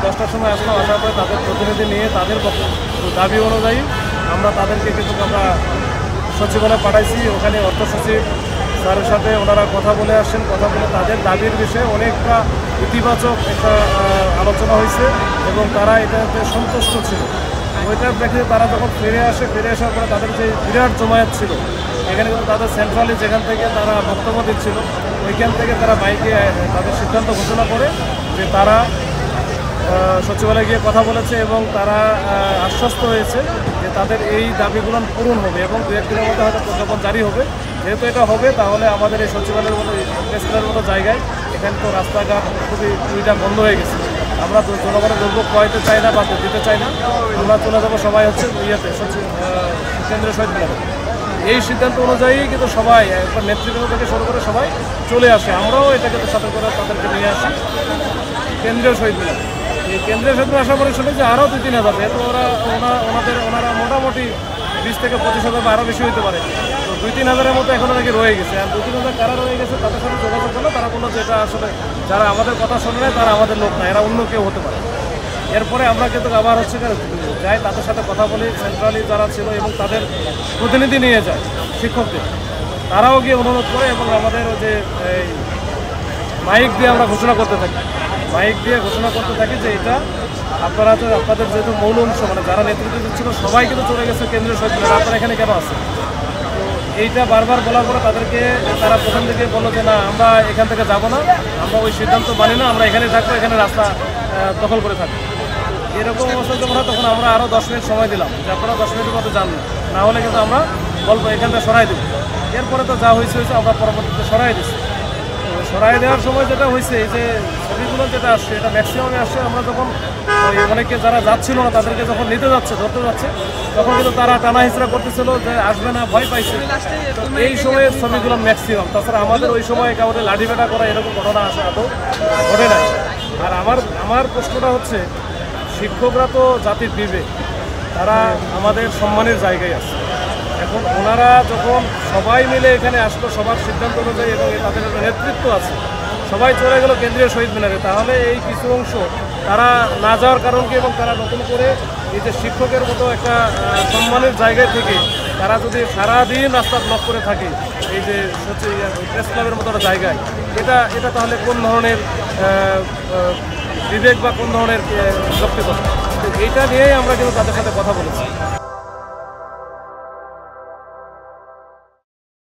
10টার সময় আসলাম, আসার পরে তাদের প্রতিনিধি নিয়ে তাদের দাবি অনুযায়ী আমরা তাদেরকে কিন্তু আমরা সচিবালয়ে পাঠাইছি। ওখানে অর্থ সচিব স্যারের সাথে ওনারা কথা বলে আসছেন, কথা বলে তাদের দাবির বিষয়ে অনেকটা ইতিবাচক একটা আলোচনা হয়েছে এবং তারা এটাতে সন্তুষ্ট ছিল। ওইটার প্রেক্ষিতে তারা যখন ফিরে আসার পরে তাদের যে বিরাট জমায়েত ছিল, এখানে কিন্তু তাদের সেন্ট্রালি যেখান থেকে তারা বক্তব্য দিচ্ছিল ওইখান থেকে তারা বাইকে তাদের সিদ্ধান্ত ঘোষণা করে যে তারা সচিবালয়ে গিয়ে কথা বলেছে এবং তারা আশ্বস্ত হয়েছে যে তাদের এই দাবিগুলো পূরণ হবে এবং দু একদিনের মধ্যে হয়তো প্রজ্ঞাপন জারি হবে। যেহেতু এটা হবে তাহলে আমাদের এই সচিবালয়ের মতো প্রেস ক্লাবের মতো জায়গায় এখানে তো রাস্তাঘাট খুবই দুইটা বন্ধ হয়ে গেছে। আমরা তো জনগণের দুর্ভোগ পোহাইতে চাই না বা দিতে চাই না। আমরা চলে যাবো সবাই হচ্ছে কেন্দ্রীয় শহীদ মিনারে। এই সিদ্ধান্ত অনুযায়ী কিন্তু সবাই একবার নেতৃবৃন্দ থেকে শুরু করে সবাই চলে আসে। আমরাও এটাকে সাথে করে তাদেরকে নিয়ে আসি কেন্দ্রীয় শহীদ মিনার। এই কেন্দ্রীয় শহীদ মিনার আশা করি শুনি যে আরও 2-3 হাজার, যেহেতু ওনারা মোটামুটি 20 থেকে 25,000 বা আরও বেশি হতে পারে। তো 2-3 হাজারের মতো এখনও নাকি রয়ে গেছে। আর 2-3 হাজার কারা রয়ে গেছে তাদের সাথে যোগাযোগ করলে তারা বললো যে এটা আসলে যারা আমাদের কথা শোনে না তারা আমাদের লোক না, এরা অন্য কেউ হতে পারে। এরপরে আমরা কিন্তু আবার হচ্ছে যাই তাদের সাথে কথা বলি, সেন্ট্রালি যারা ছিল এবং তাদের প্রতিনিধি নিয়ে যায় শিক্ষকদের, তারাও গিয়ে অনুরোধ করে এবং আমাদের যে মাইক দিয়ে আমরা ঘোষণা করতে থাকি, যে এটা আপনাদের যেহেতু মৌল অংশ মানে যারা নেতৃত্ব দিচ্ছিল সবাই কিন্তু চলে গেছে কেন্দ্রীয় শহীদ মিনার, আপনারা এখানে কেন আছে? তো এইটা বারবার বলার পরে তারা প্রথম থেকে বললো যে না, আমরা এখান থেকে যাব না, আমরা ওই সিদ্ধান্ত মানি না, আমরা এখানে থাকবো, এখানে রাস্তা দখল করে থাকবো। এরকম অবস্থা যখন হয় তখন আমরা আরও 10 মিনিট সময় দিলাম যে আপনারা 10 মিনিটের মধ্যে যান না হলে কিন্তু আমরা বলবো এখানটা সরাই দেবো। এরপরে তো যা হয়েছে আমরা পরবর্তীতে সরাই দিচ্ছি। সরাই দেওয়ার সময় যেটা হয়েছে এই যে ছবিগুলো যেটা আসছে এটা ম্যাক্সিমামে আসছে। আমরা যখন অনেকে যারা যাচ্ছিল না তাদেরকে যখন ধরতে যাচ্ছে তখন কিন্তু তারা টানা হিচড়া করতেছিল যে আসবে না, ভয় পাইছে। এই সময়ের ছবিগুলো ম্যাক্সিমাম। তাছাড়া আমাদের ওই সময় কাউকে লাঠিপেটা করা এরকম ঘটনা আসা আদৌ ঘটে নাই। আর আমার প্রশ্নটা হচ্ছে, শিক্ষকরা তো জাতির বিবেক, তারা আমাদের সম্মানের জায়গায় আছে। এখন ওনারা যখন সবাই মিলে এখানে আসলো সবার সিদ্ধান্ত অনুযায়ী এবং তাদের নেতৃত্ব আছে, সবাই চলে গেল কেন্দ্রীয় শহীদ মিনারে, তাহলে এই কিছু অংশ তারা না যাওয়ার কারণ কি এবং তারা নতুন করে এই যে শিক্ষকের মতো একটা সম্মানের জায়গায় থেকে তারা যদি সারাদিন রাস্তা ব্লক করে থাকে এই যে প্রেস ক্লাবের মতো একটা জায়গায়, এটা তাহলে কোন ধরনের বিবেক বা কোন ধরনের ব্যক্তিগত, এইটা নিয়েই আমরা কিন্তু তাদের সাথে কথা বলেছি।